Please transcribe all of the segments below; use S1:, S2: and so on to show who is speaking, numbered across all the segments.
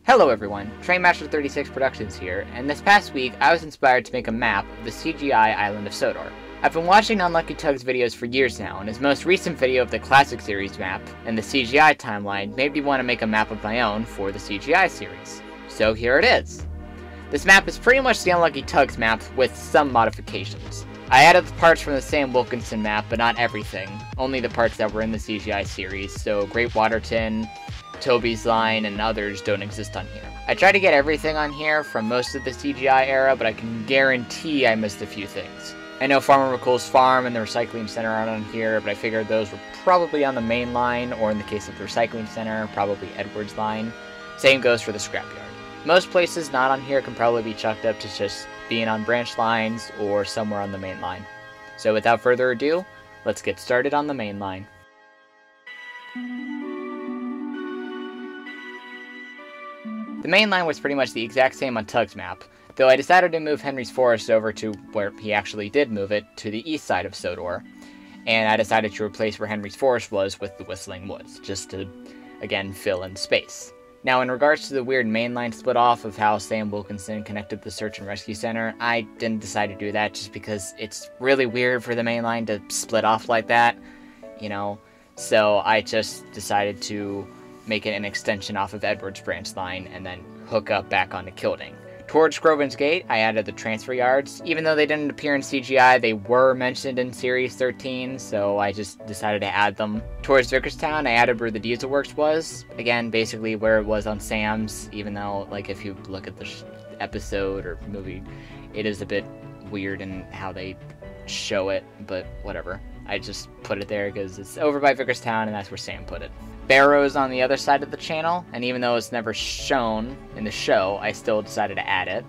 S1: Hello everyone, Trainmaster36 Productions here, and this past week I was inspired to make a map of the CGI Island of Sodor. I've been watching Unlucky Tug's videos for years now, and his most recent video of the Classic Series map and the CGI timeline made me want to make a map of my own for the CGI series. So here it is. This map is pretty much the Unlucky Tug's map with some modifications. I added the parts from the Sam Wilkinson map, but not everything, only the parts that were in the CGI series, so Great Waterton, Toby's Line, and others don't exist on here. I tried to get everything on here from most of the CGI era, but I can guarantee I missed a few things. I know Farmer McCool's farm and the recycling center aren't on here, but I figured those were probably on the main line, or in the case of the recycling center, probably Edward's line. Same goes for the scrapyard. Most places not on here can probably be chalked up to just being on branch lines or somewhere on the main line. So without further ado, let's get started on the main line. The main line was pretty much the exact same on Tug's map, though I decided to move Henry's Forest over to where he actually did move it, to the east side of Sodor, and I decided to replace where Henry's Forest was with the Whistling Woods, just to, again, fill in space. Now, in regards to the weird mainline split off of how Sam Wilkinson connected the Search and Rescue Center, I didn't decide to do that just because it's really weird for the mainline to split off like that, you know, so I just decided to make it an extension off of Edward's branch line and then hook up back onto Kilding. Towards Groven's Gate, I added the transfer yards. Even though they didn't appear in CGI, they were mentioned in Series 13, so I just decided to add them. Towards Vickerstown, I added where the Diesel Works was. Again, basically where it was on Sam's, even though, like, if you look at the episode or movie, it is a bit weird in how they show it, but whatever. I just put it there because it's over by Vickerstown and that's where Sam put it. Barrow's on the other side of the channel, and even though it's never shown in the show, I still decided to add it.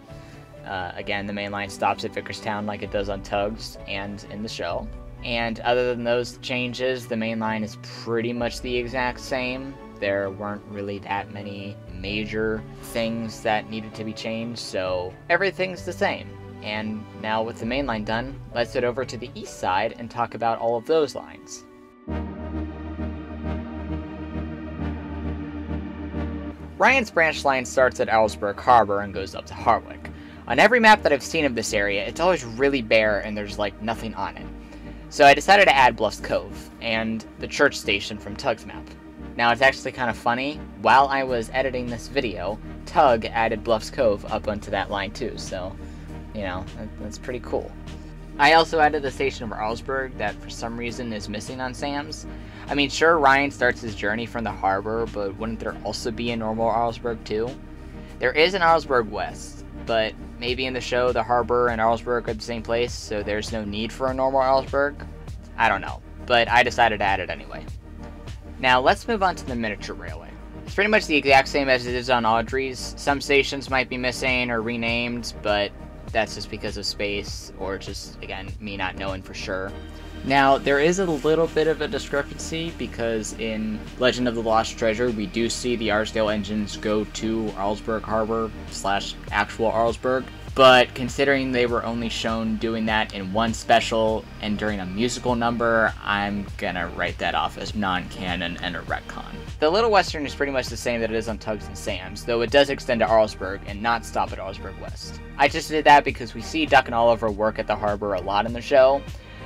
S1: Again, the main line stops at Vickerstown like it does on Tug's and in the show. And other than those changes, the main line is pretty much the exact same. There weren't really that many major things that needed to be changed, so everything's the same. And now with the main line done, let's head over to the east side and talk about all of those lines. Ryan's branch line starts at Owlsburg Harbor and goes up to Harwick. On every map that I've seen of this area, it's always really bare and there's like nothing on it. So I decided to add Bluffs Cove and the church station from Tug's map. Now it's actually kind of funny, while I was editing this video, Tug added Bluffs Cove up onto that line too, so, you know, that's pretty cool. I also added the station of Arlsburg that for some reason is missing on Sam's. I mean, sure, Ryan starts his journey from the harbor, but wouldn't there also be a normal Arlsburg too? There is an Arlsburg West, but maybe in the show the harbor and Arlsburg are the same place, so there's no need for a normal Arlsburg? I don't know, but I decided to add it anyway. Now let's move on to the miniature railway. It's pretty much the exact same as it is on Audrey's. Some stations might be missing or renamed, but that's just because of space, or just, again, me not knowing for sure. Now, there is a little bit of a discrepancy, because in Legend of the Lost Treasure, we do see the Arsdale engines go to Arlsburg Harbor / actual Arlsburg, but considering they were only shown doing that in one special and during a musical number, I'm gonna write that off as non-canon and a retcon. The Little Western is pretty much the same that it is on Tug's and Sam's, though it does extend to Arlsburg and not stop at Arlsburg West. I just did that because we see Duck and Oliver work at the harbor a lot in the show,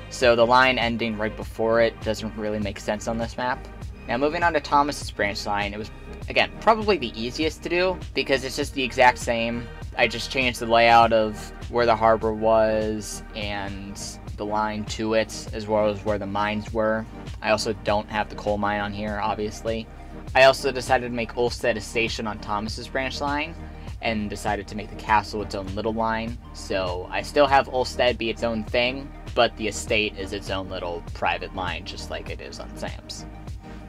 S1: so the line ending right before it doesn't really make sense on this map. Now moving on to Thomas's branch line, it was, again, probably the easiest to do because it's just the exact same. I just changed the layout of where the harbor was and the line to it, as well as where the mines were. I also don't have the coal mine on here, obviously. I also decided to make Ulstead a station on Thomas's branch line, and decided to make the castle its own little line. So I still have Ulstead be its own thing, but the estate is its own little private line, just like it is on Sam's.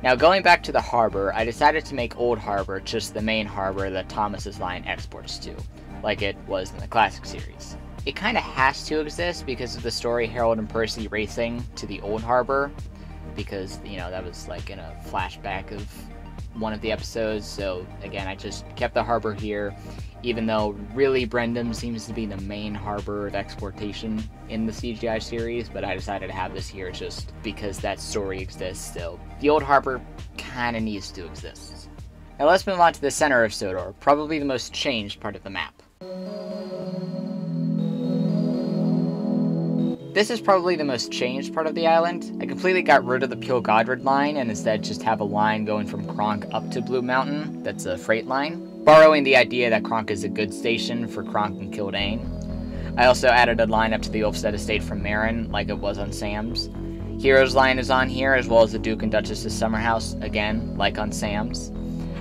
S1: Now going back to the harbor, I decided to make Old Harbor just the main harbor that Thomas's line exports to, like it was in the Classic Series. It kind of has to exist because of the story Harold and Percy racing to the Old Harbor, because, you know, that was like in a flashback of one of the episodes, so again, I just kept the harbor here, even though really Brendam seems to be the main harbor of exportation in the CGI series, but I decided to have this here just because that story exists, so the Old Harbor kind of needs to exist. Now let's move on to the center of Sodor, probably the most changed part of the map. This is probably the most changed part of the island. I completely got rid of the Peel Godred line and instead just have a line going from Kronk up to Blue Mountain that's a freight line, borrowing the idea that Kronk is a good station for Kronk and Kildane. I also added a line up to the Ulfstead estate from Marin, like it was on Sam's. Hero's line is on here, as well as the Duke and Duchess's summer house, again, like on Sam's.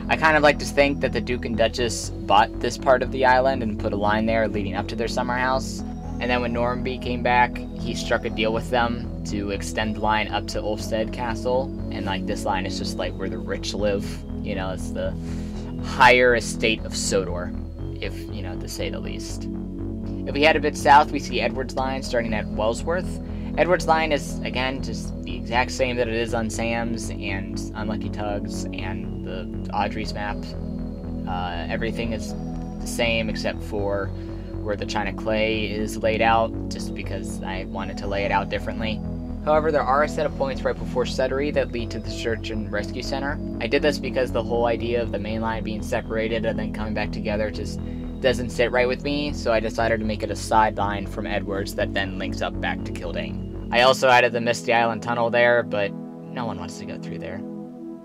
S1: I kind of like to think that the Duke and Duchess bought this part of the island and put a line there leading up to their summer house. And then when Normanby came back, he struck a deal with them to extend the line up to Ulfstead Castle. And like this line is just like where the rich live. You know, it's the higher estate of Sodor, if, you know, to say the least. If we head a bit south, we see Edward's line starting at Wellsworth. Edward's line is, again, just the exact same that it is on Sam's and Unlucky Tugs and the Audrey's map. Everything is the same except for where the China Clay is laid out, just because I wanted to lay it out differently. However, there are a set of points right before Sudbury that lead to the Search and Rescue Center. I did this because the whole idea of the main line being separated and then coming back together just doesn't sit right with me, so I decided to make it a sideline from Edwards that then links up back to Kildane. I also added the Misty Island Tunnel there, but no one wants to go through there.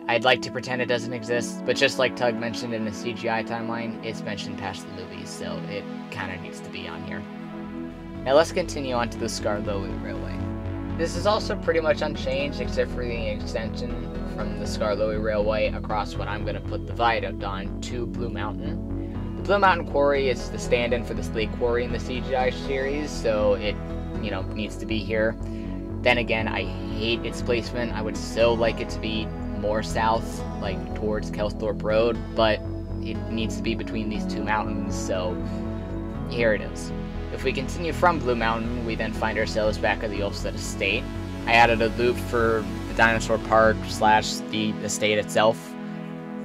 S1: I'd like to pretend it doesn't exist, but just like Tug mentioned in the CGI timeline, it's mentioned past the movies, so it kind of needs to be on here. Now let's continue on to the Skarloey Railway. This is also pretty much unchanged except for the extension from the Skarloey Railway across what I'm going to put the viaduct on to Blue Mountain. The Blue Mountain Quarry is the stand-in for the Slate Quarry in the CGI series, so it, you know, needs to be here. Then again, I hate its placement. I would so like it to be more south, like towards Kelsthorpe Road, but it needs to be between these two mountains, so here it is. If we continue from Blue Mountain, we then find ourselves back at the Ulfstead estate. I added a loop for the dinosaur park / the estate itself,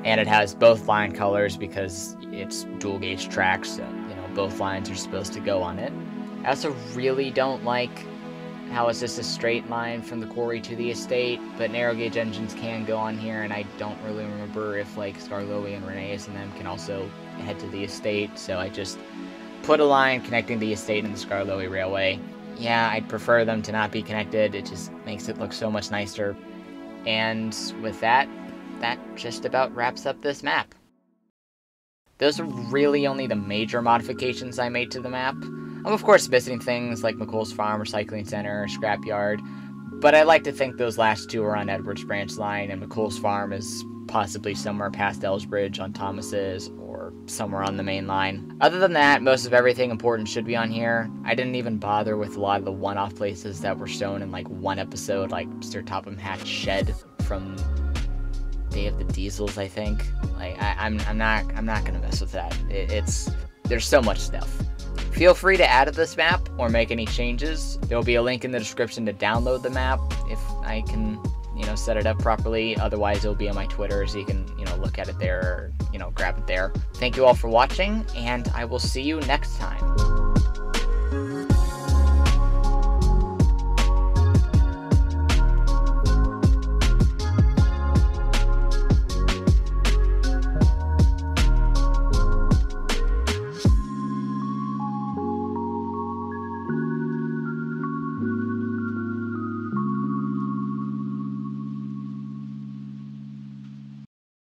S1: and it has both line colors because it's dual gauge tracks, so, you know, both lines are supposed to go on it. I also really don't like how it's just a straight line from the quarry to the estate, but narrow gauge engines can go on here, and I don't really remember if like Skarloey and Renee's and them can also head to the estate, so I just put a line connecting the estate and the Skarloey Railway. Yeah, I'd prefer them to not be connected, it just makes it look so much nicer. And with that, that just about wraps up this map. Those are really only the major modifications I made to the map. I'm of course visiting things like McCool's Farm, Recycling Center, Scrapyard, but I like to think those last two are on Edward's branch line, and McCool's Farm is possibly somewhere past Elsbridge on Thomas's, or somewhere on the main line. Other than that, most of everything important should be on here. I didn't even bother with a lot of the one-off places that were shown in like one episode, like Sir Topham Hatt's shed from Day of the Diesels, I think. Like, I'm not gonna mess with that. There's so much stuff. Feel free to add to this map or make any changes. There will be a link in the description to download the map if I can, you know, set it up properly. Otherwise, it'll be on my Twitter, so you can, you know, look at it there or, you know, grab it there. Thank you all for watching, and I will see you next time.